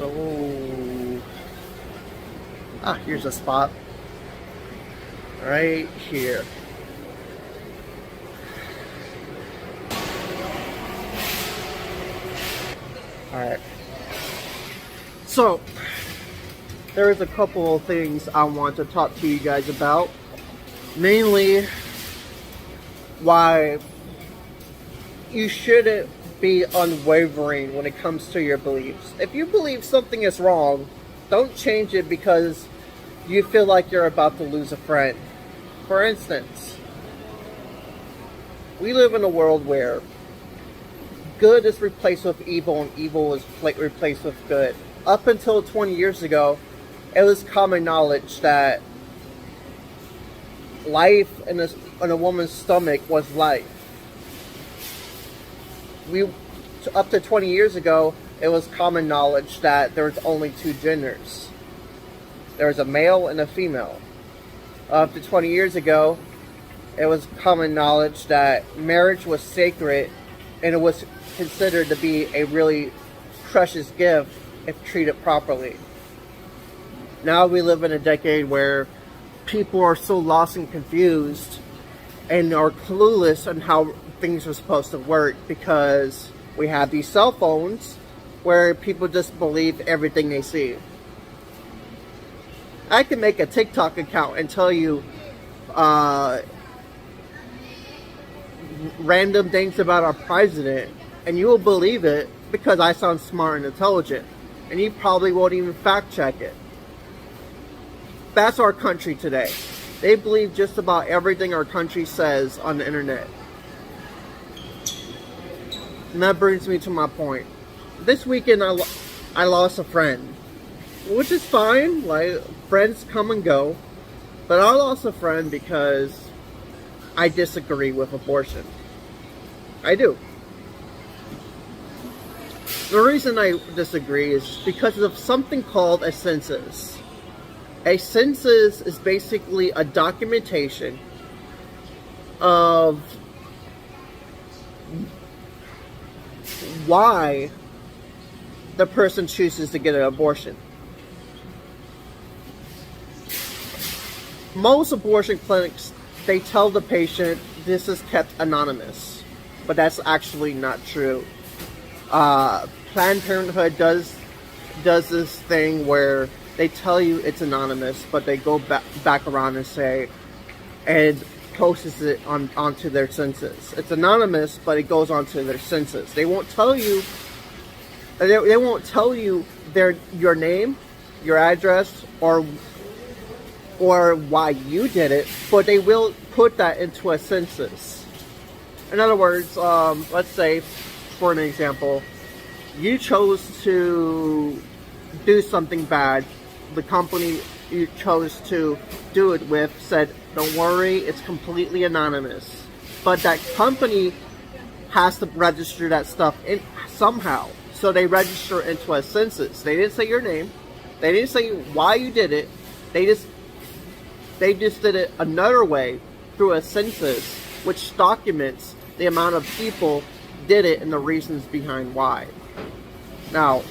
So, here's a spot right here. Alright. So, there's a couple of things I want to talk to you guys about. Mainly, why you shouldn't be unwavering when it comes to your beliefs. If you believe something is wrong, don't change it because you feel like you're about to lose a friend. For instance, we live in a world where good is replaced with evil and evil is replaced with good. Up until 20 years ago, it was common knowledge that life in a woman's stomach was life. Up to 20 years ago, it was common knowledge that there was only two genders. There was a male and a female. Up to 20 years ago, it was common knowledge that marriage was sacred and it was considered to be a really precious gift if treated properly. Now we live in a decade where people are so lost and confused and are clueless on how things are supposed to work because we have these cell phones where people just believe everything they see. I can make a TikTok account and tell you random things about our president, and you will believe it because I sound smart and intelligent, and you probably won't even fact check it. That's our country today. They believe just about everything our country says on the internet. And that brings me to my point. This weekend I lost a friend, which is fine. Like, friends come and go, but I lost a friend because I disagree with abortion. I do. The reason I disagree is because of something called a census. A census is basically a documentation of why the person chooses to get an abortion. Most abortion clinics, they tell the patient this is kept anonymous, but that's actually not true. Planned Parenthood does this thing where they tell you it's anonymous, but they go back around and say, and posts it onto their census. It's anonymous, but it goes onto their census. They won't tell you. They won't tell you your name, your address, or why you did it, but they will put that into a census. In other words, let's say, for an example, you chose to do something bad. The company you chose to do it with said, don't worry, it's completely anonymous. But that company has to register that stuff in somehow. So they register into a census. They didn't say your name. They didn't say why you did it. They just did it another way through a census, which documents the amount of people did it and the reasons behind why. Now,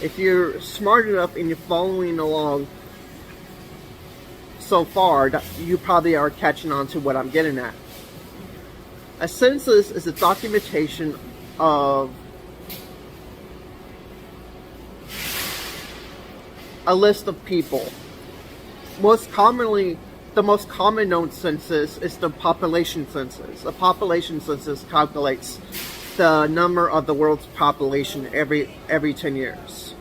if you're smart enough and you're following along so far, you probably are catching on to what I'm getting at. A census is a documentation of a list of people. The most common known census is the population census. The population census calculates the number of the world's population every 10 years.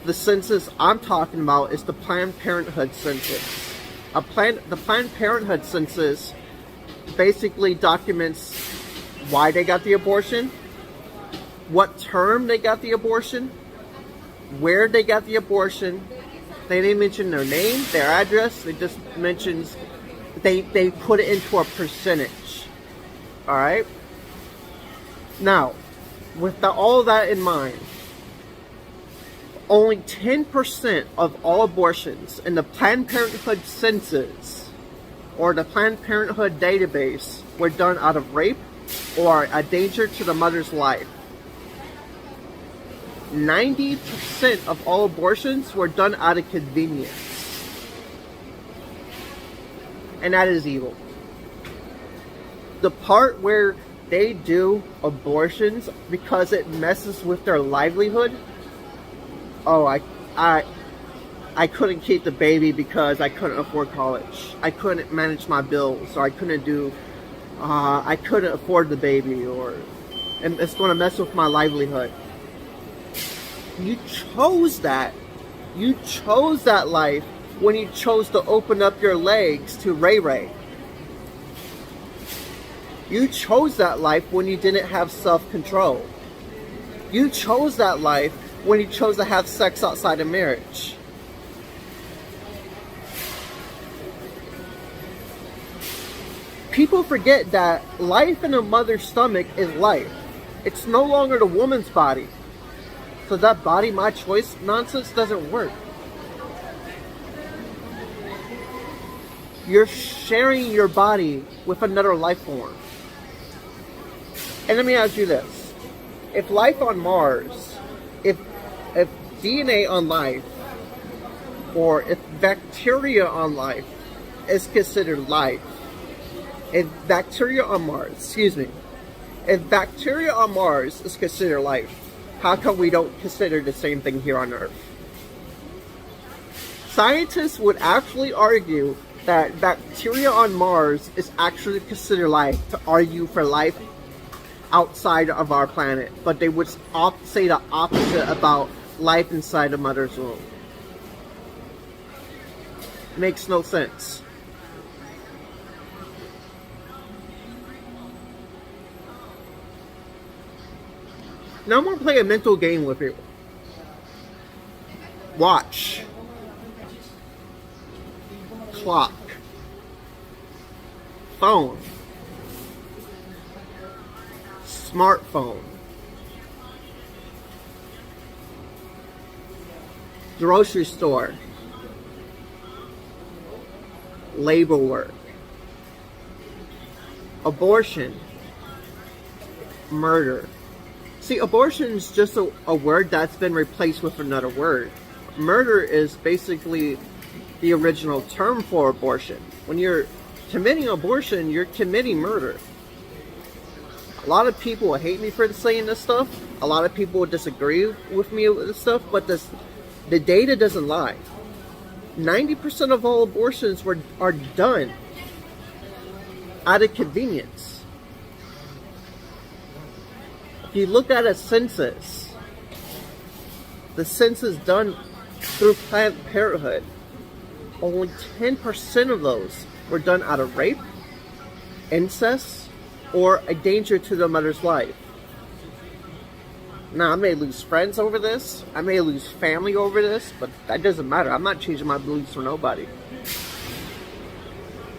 The census I'm talking about is the Planned Parenthood census. The Planned Parenthood census basically documents why they got the abortion, what term they got the abortion, where they got the abortion. They didn't mention their name, their address. They just mentions they put it into a percentage. All right. Now, with all of that in mind, only 10% of all abortions in the Planned Parenthood census or the Planned Parenthood database were done out of rape or a danger to the mother's life. 90% of all abortions were done out of convenience. And that is evil. The part where they do abortions because it messes with their livelihood. Oh, I couldn't keep the baby because I couldn't afford college. I couldn't manage my bills, or I couldn't afford the baby, and it's going to mess with my livelihood. You chose that. You chose that life when you chose to open up your legs to Ray Ray. You chose that life when you didn't have self-control. You chose that life when you chose to have sex outside of marriage. People forget that life in a mother's stomach is life. It's no longer the woman's body. So that body, my choice nonsense doesn't work. You're sharing your body with another life form. And let me ask you this. If life on Mars, if DNA on life, or if bacteria on life is considered life, if bacteria on Mars is considered life, how come we don't consider the same thing here on Earth? Scientists would actually argue that bacteria on Mars is actually considered life, to argue for life outside of our planet, but they would say the opposite about life inside a mother's womb. Makes no sense. Now I'm going to play a mental game with you. Watch. Clock. Phone. Smartphone. Grocery store. Labor work. Abortion. Murder. See, abortion is just a word that's been replaced with another word. Murder is basically the original term for abortion. When you're committing abortion, you're committing murder. A lot of people will hate me for saying this stuff. A lot of people will disagree with me with this stuff, but the data doesn't lie. 90% of all abortions are done out of convenience. If you look at a census, the census done through Planned Parenthood, only 10% of those were done out of rape, incest, or a danger to the mother's life. Now, I may lose friends over this, I may lose family over this, but that doesn't matter. I'm not changing my beliefs for nobody.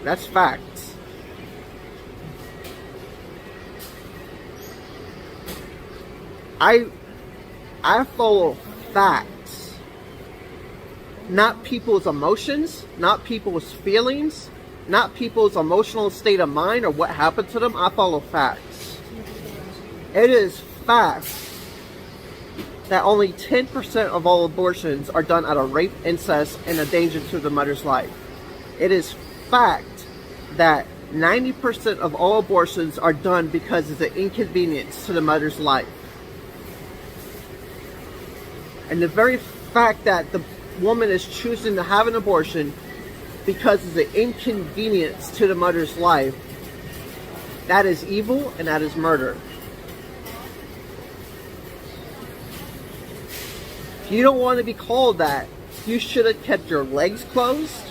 That's facts. I follow facts, not people's emotions, not people's feelings, not people's emotional state of mind or what happened to them. I follow facts. It is facts that only 10% of all abortions are done out of rape, incest, and a danger to the mother's life. It is fact that 90% of all abortions are done because of the inconvenience to the mother's life. And the very fact that the woman is choosing to have an abortion because of the inconvenience to the mother's life, that is evil and that is murder. If you don't want to be called that, you should have kept your legs closed.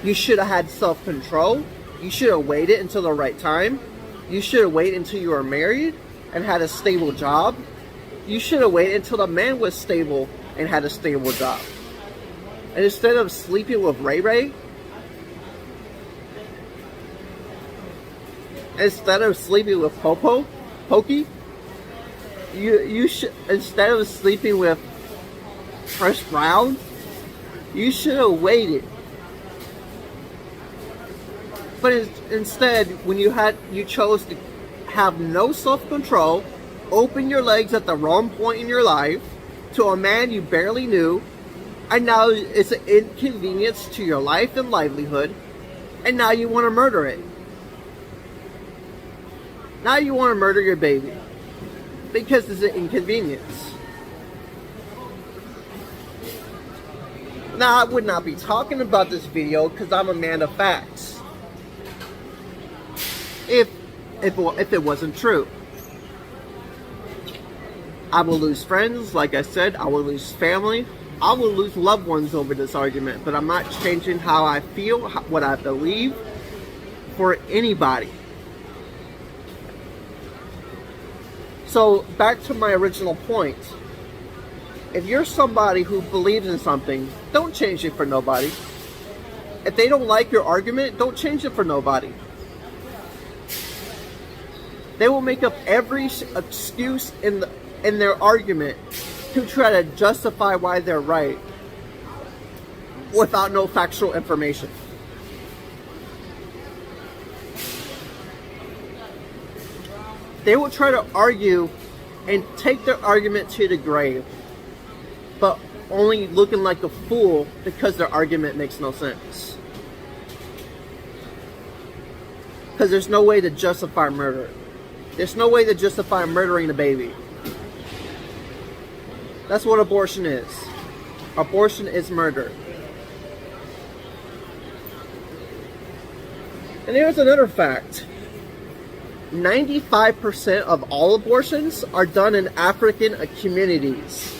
You should have had self-control. You should have waited until the right time. You should have waited until you were married and had a stable job. You should have waited until the man was stable and had a stable job. And instead of sleeping with Ray Ray, instead of sleeping with Pokey, you should, instead of sleeping with Chris Brown, you should have waited. But instead, when you chose to have no self-control, open your legs at the wrong point in your life to a man you barely knew, and now it's an inconvenience to your life and livelihood, and now you want to murder it. Now you want to murder your baby because it's an inconvenience. Now, I would not be talking about this video because I'm a man of facts. If it wasn't true, I will lose friends. Like I said, I will lose family. I will lose loved ones over this argument. But I'm not changing how I feel, what I believe, for anybody. So back to my original point. If you're somebody who believes in something, don't change it for nobody. If they don't like your argument, don't change it for nobody. They will make up every excuse in their argument to try to justify why they're right without no factual information. They will try to argue and take their argument to the grave, but only looking like a fool because their argument makes no sense. Because there's no way to justify murder. There's no way to justify murdering a baby. That's what abortion is. Abortion is murder. And here's another fact. 95% of all abortions are done in African communities.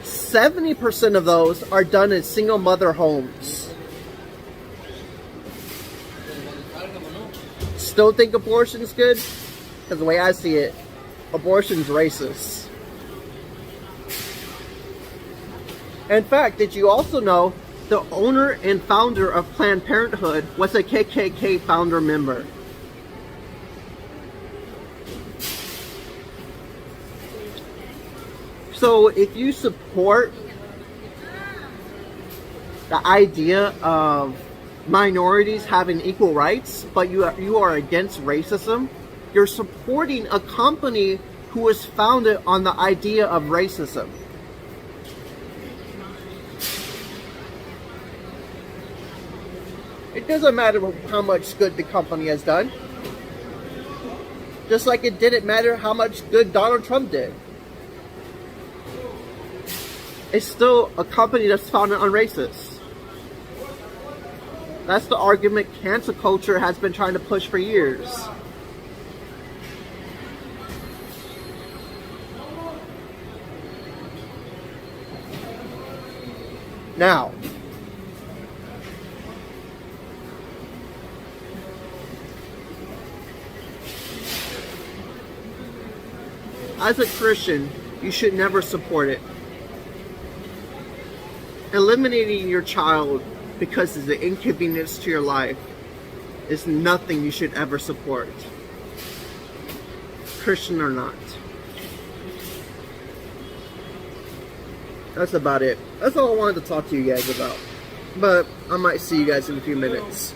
70% of those are done in single mother homes. Still think abortion's good? Because the way I see it, abortion's racist. In fact, did you also know the owner and founder of Planned Parenthood was a KKK founder member? So if you support the idea of minorities having equal rights, but you are against racism, you're supporting a company who was founded on the idea of racism. It doesn't matter how much good the company has done. Just like it didn't matter how much good Donald Trump did. It's still a company that's founded on racists. That's the argument cancel culture has been trying to push for years. Now, as a Christian, you should never support it. Eliminating your child because it's an inconvenience to your life is nothing you should ever support, Christian or not. That's about it. That's all I wanted to talk to you guys about. But I might see you guys in a few minutes.